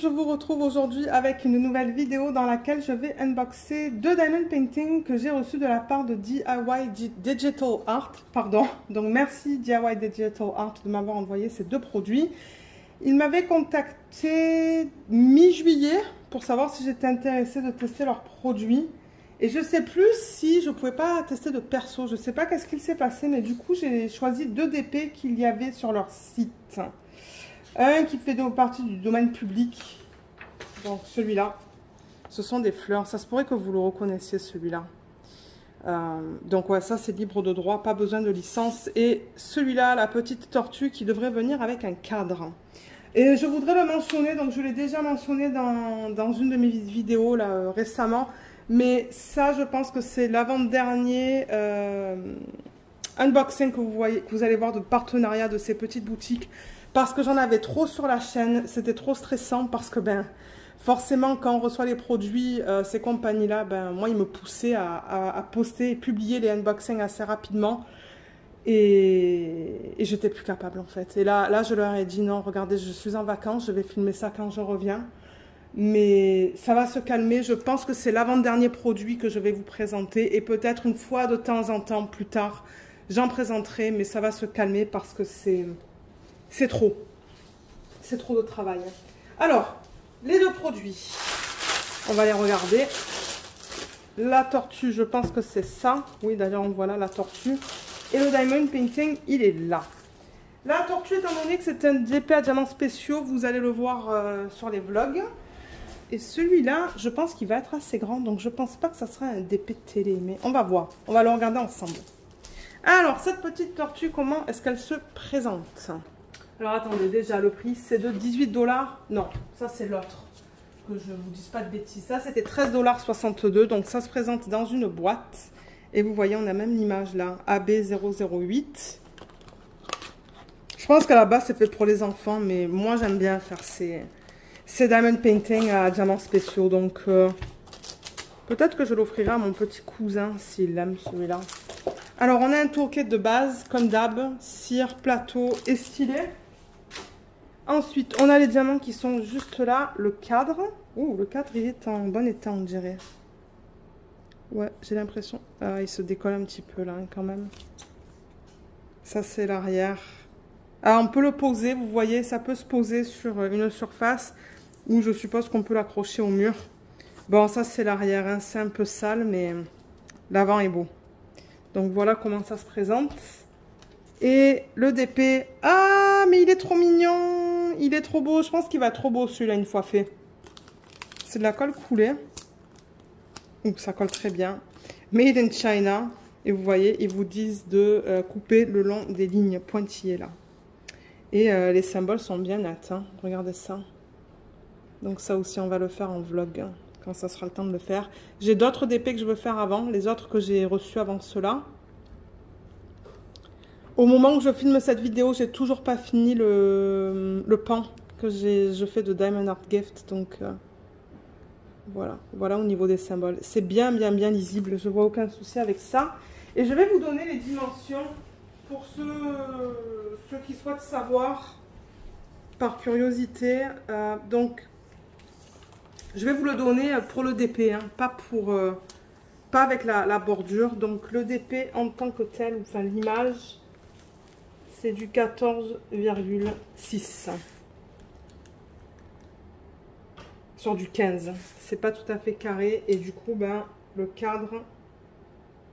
je vous retrouve aujourd'hui avec une nouvelle vidéo dans laquelle je vais unboxer deux diamond paintings que j'ai reçus de la part de DIY Digital Art. Pardon. Donc merci DIY Digital Art de m'avoir envoyé ces deux produits. Ils m'avaient contacté mi-juillet pour savoir si j'étais intéressée de tester leurs produits. Et je ne sais plus si je ne pouvais pas tester de perso. Je ne sais pas qu'est-ce qu'il s'est passé, mais du coup j'ai choisi deux DP qu'il y avait sur leur site. Un qui fait partie du domaine public, donc celui-là, ce sont des fleurs, ça se pourrait que vous le reconnaissiez celui-là. Donc ouais, ça c'est libre de droit, pas besoin de licence. Et celui-là, la petite tortue qui devrait venir avec un cadre. Et je voudrais le mentionner, donc je l'ai déjà mentionné dans une de mes vidéos là, récemment. Mais ça, je pense que c'est l'avant-dernier unboxing que vous allez voir de partenariat de ces petites boutiques. Parce que j'en avais trop sur la chaîne, c'était trop stressant parce que forcément quand on reçoit les produits, ces compagnies-là, moi ils me poussaient à poster et publier les unboxings assez rapidement et j'étais plus capable en fait. Et là je leur ai dit non, regardez, je suis en vacances, je vais filmer ça quand je reviens. Mais ça va se calmer, je pense que c'est l'avant-dernier produit que je vais vous présenter et peut-être une fois de temps en temps plus tard, j'en présenterai, mais ça va se calmer parce que c'est trop. C'est trop de travail. Alors, les deux produits. On va les regarder. La tortue, je pense que c'est ça. Oui, d'ailleurs, voilà la tortue. Et le diamond painting, il est là. La tortue, étant donné que c'est un DP à diamants spéciaux, vous allez le voir sur les vlogs. Et celui-là, je pense qu'il va être assez grand. Donc, je pense pas que ça sera un DP télé. Mais on va voir. On va le regarder ensemble. Alors, cette petite tortue, comment est-ce qu'elle se présente ? Alors attendez, déjà le prix c'est de 18 $. Non, ça c'est l'autre. Que je ne vous dise pas de bêtises. Ça c'était 13,62 $. Donc ça se présente dans une boîte. Et vous voyez, on a même l'image là. AB008. Je pense qu'à la base c'est fait pour les enfants. Mais moi j'aime bien faire ces diamond painting à diamants spéciaux. Donc peut-être que je l'offrirai à mon petit cousin s'il aime celui-là. Alors on a un toolkit de base comme d'hab. Cire, plateau et stylet. Ensuite, on a les diamants qui sont juste là. Le cadre. Oh, le cadre, il est en bon état, on dirait. Ouais, j'ai l'impression. Il se décolle un petit peu là, hein, quand même. Ça, c'est l'arrière. Ah, on peut le poser, vous voyez, ça peut se poser sur une surface où je suppose qu'on peut l'accrocher au mur. Bon, ça, c'est l'arrière. Hein. C'est un peu sale, mais l'avant est beau. Donc, voilà comment ça se présente. Et le DP. Ah, mais il est trop mignon. Il est trop beau. Je pense qu'il va être trop beau celui-là une fois fait. C'est de la colle coulée. Donc ça colle très bien. Made in China. Et vous voyez, ils vous disent de couper le long des lignes pointillées là. Et les symboles sont bien nets. Hein. Regardez ça. Donc ça aussi, on va le faire en vlog. Hein, quand ça sera le temps de le faire. J'ai d'autres DP que je veux faire avant. Les autres que j'ai reçus avant cela. Au moment où je filme cette vidéo, j'ai toujours pas fini le pan que je fais de Diamond Art Gift. Donc voilà au niveau des symboles. C'est bien lisible. Je vois aucun souci avec ça. Et je vais vous donner les dimensions pour ceux qui souhaitent savoir par curiosité. Donc je vais vous le donner pour le DP, hein, pas avec la bordure. Donc le DP en tant que tel, enfin l'image. C'est du 14,6 sur du 15. C'est pas tout à fait carré et du coup, le cadre,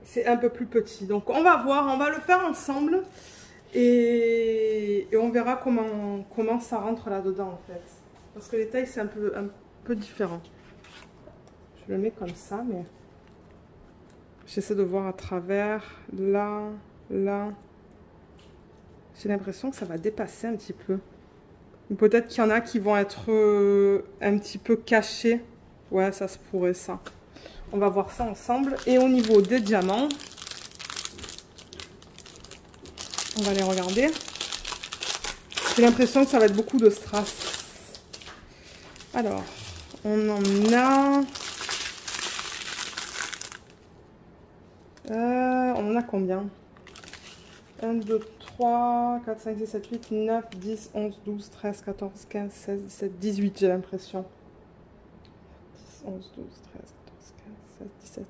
c'est un peu plus petit. Donc, on va voir, on va le faire ensemble et on verra comment ça rentre là-dedans en fait. Parce que les tailles, c'est un peu différent. Je le mets comme ça, mais j'essaie de voir à travers, là. J'ai l'impression que ça va dépasser un petit peu. Ou peut-être qu'il y en a qui vont être un petit peu cachés. Ouais, ça se pourrait ça. On va voir ça ensemble. Et au niveau des diamants, on va les regarder. J'ai l'impression que ça va être beaucoup de strass. Alors, on en a... on en a combien ? 1, 2, 3, 4, 5, 6, 7, 8, 9, 10, 11, 12, 13, 14, 15, 16, 17, 18, j'ai l'impression. 10, 11, 12, 13, 14, 15, 16, 17.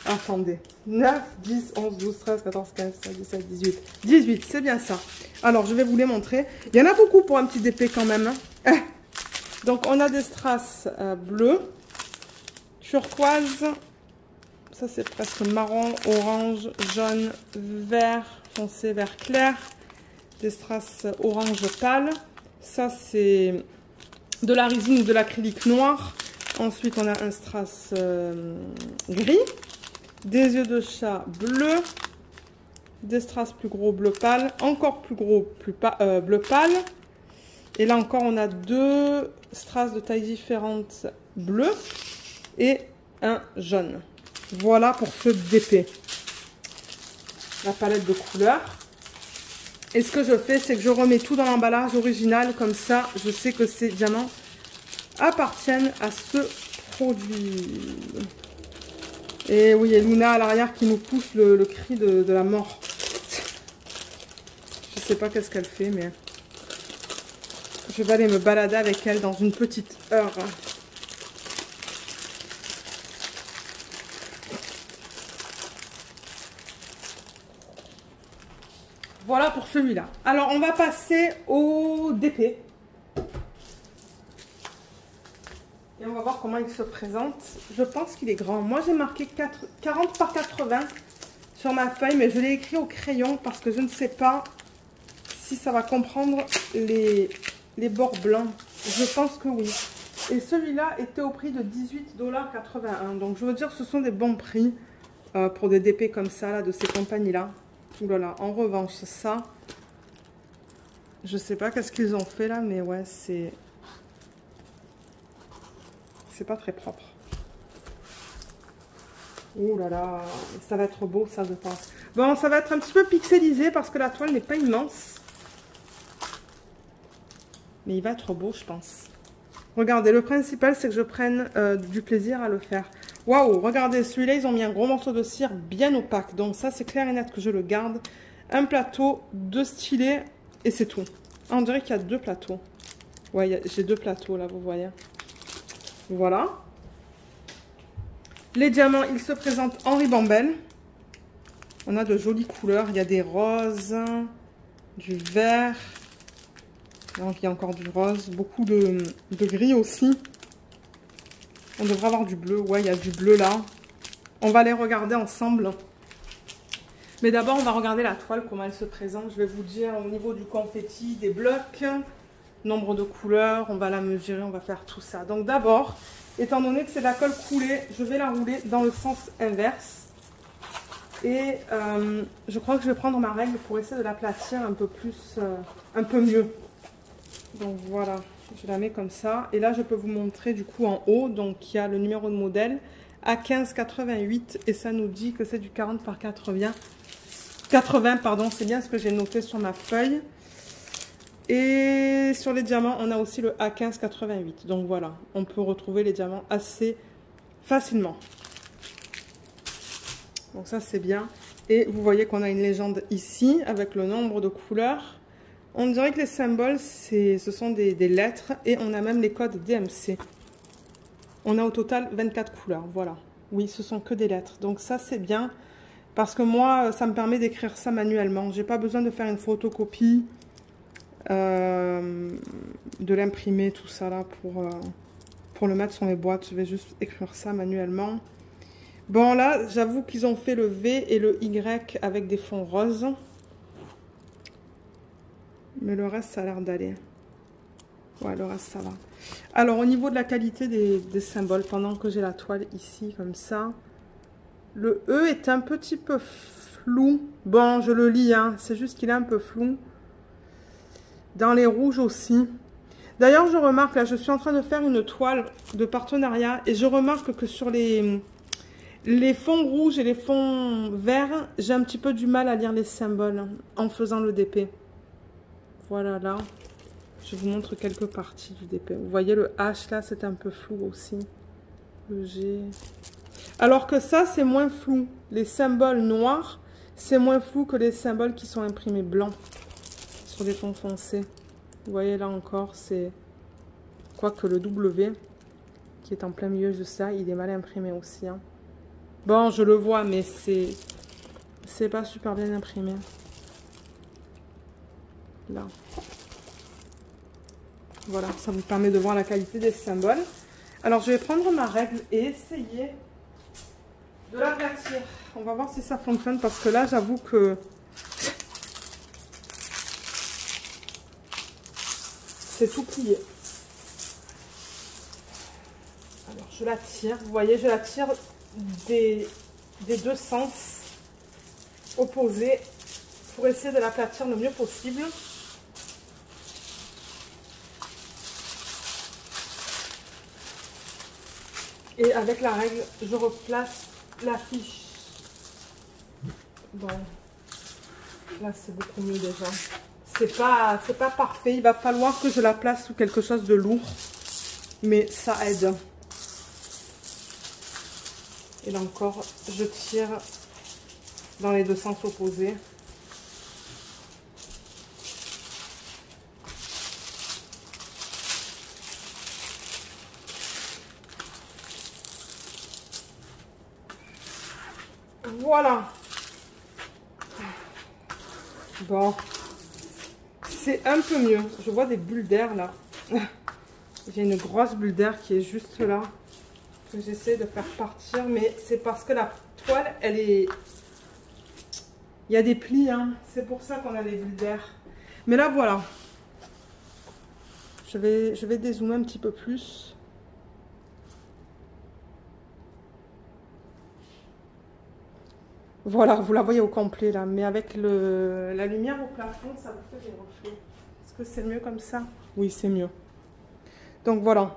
Attendez. 9, 10, 11, 12, 13, 14, 15, 16, 17, 18. 18, c'est bien ça. Alors, je vais vous les montrer. Il y en a beaucoup pour un petit DP quand même. Hein. Donc, on a des strass bleus, turquoise. Ça, c'est presque marron, orange, jaune, vert foncé, vert clair. Des strass orange pâle. Ça, c'est de la résine ou de l'acrylique noir. Ensuite, on a un strass gris. Des yeux de chat bleus. Des strass plus gros bleu pâle. Encore plus gros bleu pâle. Et là encore, on a deux strass de tailles différentes bleu et un jaune. Voilà pour ce DP. La palette de couleurs. Et ce que je fais, c'est que je remets tout dans l'emballage original. Comme ça, je sais que ces diamants appartiennent à ce produit. Et oui, il y a Luna à l'arrière qui nous pousse le cri de la mort. Je sais pas qu'est-ce qu'elle fait, mais je vais aller me balader avec elle dans une petite heure. Voilà pour celui-là. Alors, on va passer au DP. Et on va voir comment il se présente. Je pense qu'il est grand. Moi, j'ai marqué 40 par 80 sur ma feuille, mais je l'ai écrit au crayon parce que je ne sais pas si ça va comprendre les bords blancs. Je pense que oui. Et celui-là était au prix de 18,81 $. Donc, je veux dire, ce sont des bons prix pour des DP comme ça, là, de ces compagnies-là. Ouh là là, en revanche, ça, je sais pas qu'est-ce qu'ils ont fait là, mais ouais, c'est pas très propre. Ouh là là, ça va être beau, ça, je pense. Bon, ça va être un petit peu pixelisé parce que la toile n'est pas immense. Mais il va être beau, je pense. Regardez, le principal, c'est que je prenne du plaisir à le faire. Waouh, regardez, celui-là, ils ont mis un gros morceau de cire bien opaque. Donc ça, c'est clair et net que je le garde. Un plateau, deux stylets, et c'est tout. Ah, on dirait qu'il y a deux plateaux. Ouais, j'ai deux plateaux, là, vous voyez. Voilà. Les diamants, ils se présentent en ribambelle. On a de jolies couleurs. Il y a des roses, du vert. Donc, il y a encore du rose. Beaucoup de gris aussi. On devrait avoir du bleu. Ouais, il y a du bleu là. On va les regarder ensemble. Mais d'abord, on va regarder la toile, comment elle se présente. Je vais vous dire au niveau du confetti, des blocs, nombre de couleurs. On va la mesurer, on va faire tout ça. Donc d'abord, étant donné que c'est de la colle coulée, je vais la rouler dans le sens inverse. Et je crois que je vais prendre ma règle pour essayer de l'aplatir un peu plus, un peu mieux. Donc voilà. Je la mets comme ça. Et là, je peux vous montrer du coup en haut. Donc, il y a le numéro de modèle A1588. Et ça nous dit que c'est du 40 par 80. 80, pardon. C'est bien ce que j'ai noté sur ma feuille. Et sur les diamants, on a aussi le A1588. Donc, voilà. On peut retrouver les diamants assez facilement. Donc, ça, c'est bien. Et vous voyez qu'on a une légende ici avec le nombre de couleurs. On dirait que les symboles, ce sont des lettres et on a même les codes DMC. On a au total 24 couleurs, voilà. Oui, ce sont que des lettres. Donc ça, c'est bien parce que moi, ça me permet d'écrire ça manuellement. Je n'ai pas besoin de faire une photocopie, de l'imprimer, tout ça là, pour le mettre sur mes boîtes. Je vais juste écrire ça manuellement. Bon, là, j'avoue qu'ils ont fait le V et le Y avec des fonds roses. Mais le reste, ça a l'air d'aller. Ouais, le reste, ça va. Alors, au niveau de la qualité des symboles, pendant que j'ai la toile ici, comme ça, le E est un petit peu flou. Bon, je le lis, hein. C'est juste qu'il est un peu flou. Dans les rouges aussi. D'ailleurs, je remarque, là, je suis en train de faire une toile de partenariat. Et je remarque que sur les fonds rouges et les fonds verts, j'ai un petit peu du mal à lire les symboles en faisant le DP. Voilà, là, je vous montre quelques parties du DP. Vous voyez, le H, là, c'est un peu flou aussi. Le G. Alors que ça, c'est moins flou. Les symboles noirs, C'est moins flou que les symboles qui sont imprimés blancs sur des tons foncés. Vous voyez là encore, c'est... Quoique le W, qui est en plein milieu de ça, il est mal imprimé aussi. Hein. Bon, je le vois, mais c'est pas super bien imprimé. Là. Voilà, ça vous permet de voir la qualité des symboles. Alors, je vais prendre ma règle et essayer de l'aplatir. On va voir si ça fonctionne, parce que là, j'avoue que c'est tout plié. Alors, je la tire. Vous voyez, je la tire des deux sens opposés pour essayer de l'aplatir le mieux possible. Et avec la règle, je replace la fiche. Bon, là c'est beaucoup mieux déjà. C'est pas parfait, il va falloir que je la place sous quelque chose de lourd. Mais ça aide. Et là encore, je tire dans les deux sens opposés. Voilà. Bon. C'est un peu mieux. Je vois des bulles d'air là. J'ai une grosse bulle d'air qui est juste là. Que j'essaie de faire partir. Mais c'est parce que la toile, elle est... Il y a des plis. Hein. C'est pour ça qu'on a des bulles d'air. Mais là, voilà. Je vais dézoomer un petit peu plus. Voilà, vous la voyez au complet là, mais avec la lumière au plafond, ça vous fait des reflets. Est-ce que c'est mieux comme ça? Oui, c'est mieux. Donc voilà.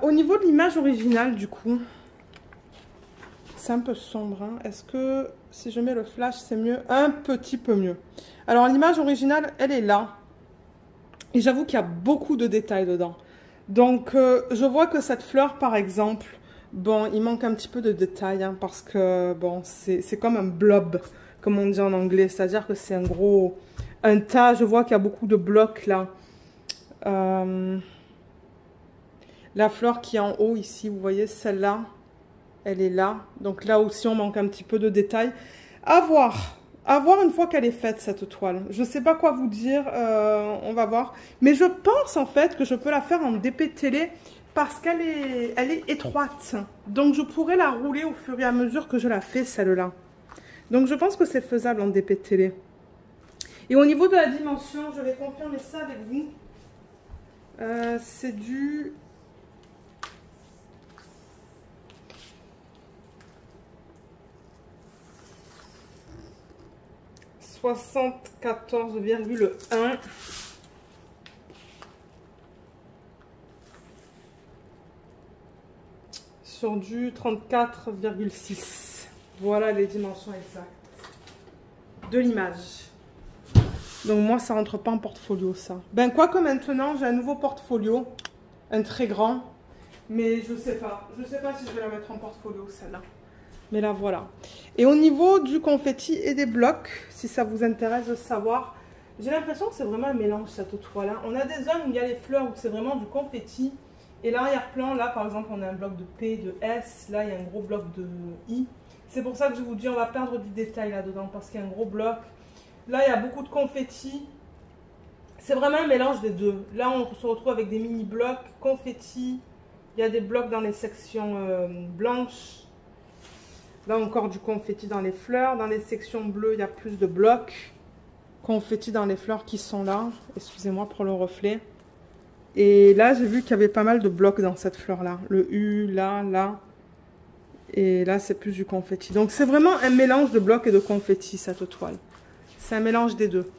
Au niveau de l'image originale, du coup, c'est un peu sombre. Hein. Est-ce que si je mets le flash, c'est mieux? Un petit peu mieux. Alors l'image originale, elle est là. Et j'avoue qu'il y a beaucoup de détails dedans. Donc je vois que cette fleur, par exemple... Bon, il manque un petit peu de détails, hein, parce que, bon, c'est comme un blob, comme on dit en anglais. C'est-à-dire que c'est un tas. Je vois qu'il y a beaucoup de blocs, là. La fleur qui est en haut, ici, vous voyez, celle-là, elle est là. Donc là aussi, on manque un petit peu de détails. À voir. À voir une fois qu'elle est faite, cette toile. Je ne sais pas quoi vous dire, on va voir. Mais je pense, en fait, que je peux la faire en DP télé, parce qu'elle est étroite. Donc, je pourrais la rouler au fur et à mesure que je la fais, celle-là. Donc, je pense que c'est faisable en DP télé. Et au niveau de la dimension, je vais confirmer ça avec vous. C'est du... « 74,1 » sur du 34,6. Voilà les dimensions exactes de l'image. Donc moi, ça rentre pas en portfolio, ça. Ben, quoique maintenant, j'ai un nouveau portfolio, un très grand, mais je sais pas. Je sais pas si je vais la mettre en portfolio, celle-là. Mais là, voilà. Et au niveau du confetti et des blocs, si ça vous intéresse de savoir, j'ai l'impression que c'est vraiment un mélange, cette toile-là. On a des zones où il y a les fleurs, où c'est vraiment du confetti. Et l'arrière-plan, là, par exemple, on a un bloc de P, de S. Là, il y a un gros bloc de I. C'est pour ça que je vous dis, on va perdre du détail là-dedans, parce qu'il y a un gros bloc. Là, il y a beaucoup de confetti. C'est vraiment un mélange des deux. Là, on se retrouve avec des mini-blocs, confetti. Il y a des blocs dans les sections blanches. Là, encore du confetti dans les fleurs. Dans les sections bleues, il y a plus de blocs. Confetti dans les fleurs qui sont là. Excusez-moi pour le reflet. Et là, j'ai vu qu'il y avait pas mal de blocs dans cette fleur-là. Le U, là, là. Et là, c'est plus du confetti. Donc, c'est vraiment un mélange de blocs et de confetti, cette toile. C'est un mélange des deux.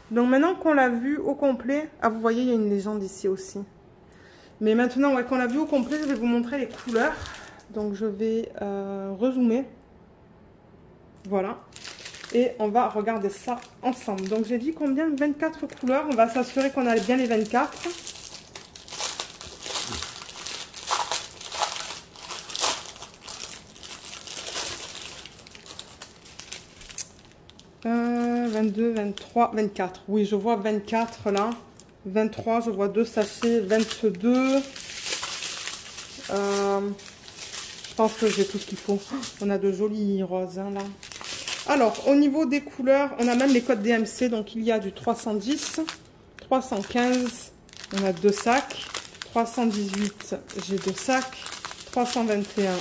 Donc, maintenant qu'on l'a vu au complet... Ah, vous voyez, il y a une légende ici aussi. Mais maintenant, ouais, qu'on l'a vu au complet, je vais vous montrer les couleurs. Donc, je vais rezoomer. Voilà. Et on va regarder ça ensemble. Donc, j'ai dit combien? 24 couleurs. On va s'assurer qu'on a bien les 24. 22, 23, 24. Oui, je vois 24 là. 23, je vois 2 sachets. 22. Je pense que j'ai tout ce qu'il faut. On a de jolis roses hein, là. Alors, au niveau des couleurs, on a même les codes DMC. Donc, il y a du 310, 315. On a 2 sacs. 318, j'ai 2 sacs. 321,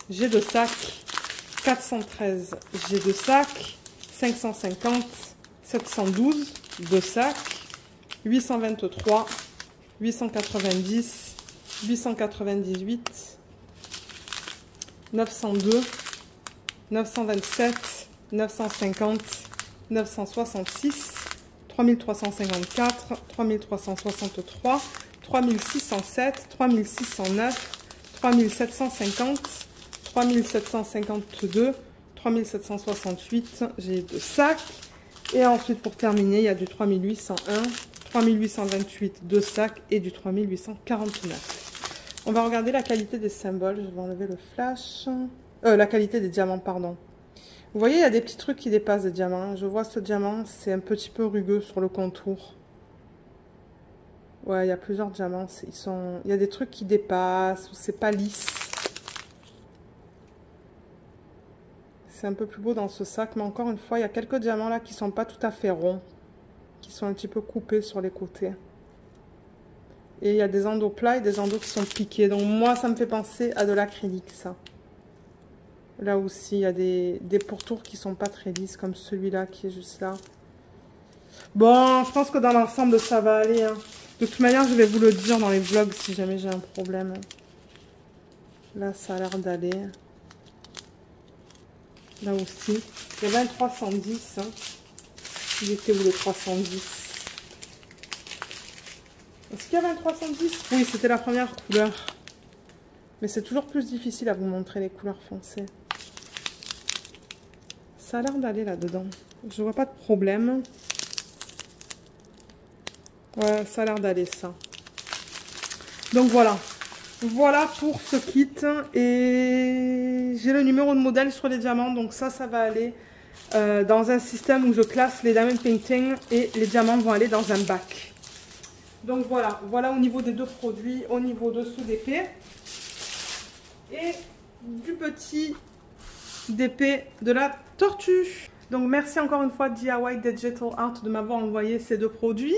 j'ai 2 sacs. 413, j'ai 2 sacs. 550, 712, 2 sacs. 823, 890, 898, 902, 927, 950, 966, 3354, 3363, 3607, 3609, 3750, 3752, 3768, j'ai 2 sacs. Et ensuite, pour terminer, il y a du 3801, 3828, 2 sacs et du 3849. On va regarder la qualité des symboles. Je vais enlever le flash. La qualité des diamants, pardon. Vous voyez, il y a des petits trucs qui dépassent des diamants. Je vois ce diamant, c'est un petit peu rugueux sur le contour. Ouais, il y a plusieurs diamants. Il y a des trucs qui dépassent ou c'est pas lisse. C'est un peu plus beau dans ce sac, mais encore une fois, il y a quelques diamants là qui sont pas tout à fait ronds, qui sont un petit peu coupés sur les côtés. Et il y a des endos plats et des endos qui sont piqués. Donc moi, ça me fait penser à de l'acrylique, ça. Là aussi, il y a des pourtours qui sont pas très lisses, comme celui-là qui est juste là. Bon, je pense que dans l'ensemble, ça va aller. Hein. De toute manière, je vais vous le dire dans les vlogs si jamais j'ai un problème. Là, ça a l'air d'aller. Là aussi. Il y avait un 310. Hein. Il était où le 310? Est-ce qu'il y avait un 310? Oui, c'était la première couleur. Mais c'est toujours plus difficile à vous montrer les couleurs foncées. Ça a l'air d'aller là-dedans. Je vois pas de problème. Ouais, ça a l'air d'aller ça. Donc voilà. Voilà pour ce kit. Et j'ai le numéro de modèle sur les diamants. Donc ça va aller dans un système où je classe les diamond painting. Et les diamants vont aller dans un bac. Donc voilà. Voilà au niveau des deux produits. Au niveau dessous d'épée. Et du petit d'épée de la tortue. Donc merci encore une fois DIY Digital Art de m'avoir envoyé ces deux produits.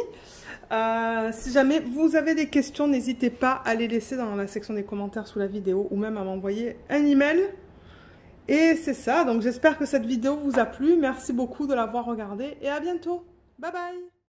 Si jamais vous avez des questions, n'hésitez pas à les laisser dans la section des commentaires sous la vidéo ou même à m'envoyer un email. Et c'est ça, donc j'espère que cette vidéo vous a plu. Merci beaucoup de l'avoir regardée et à bientôt. Bye bye.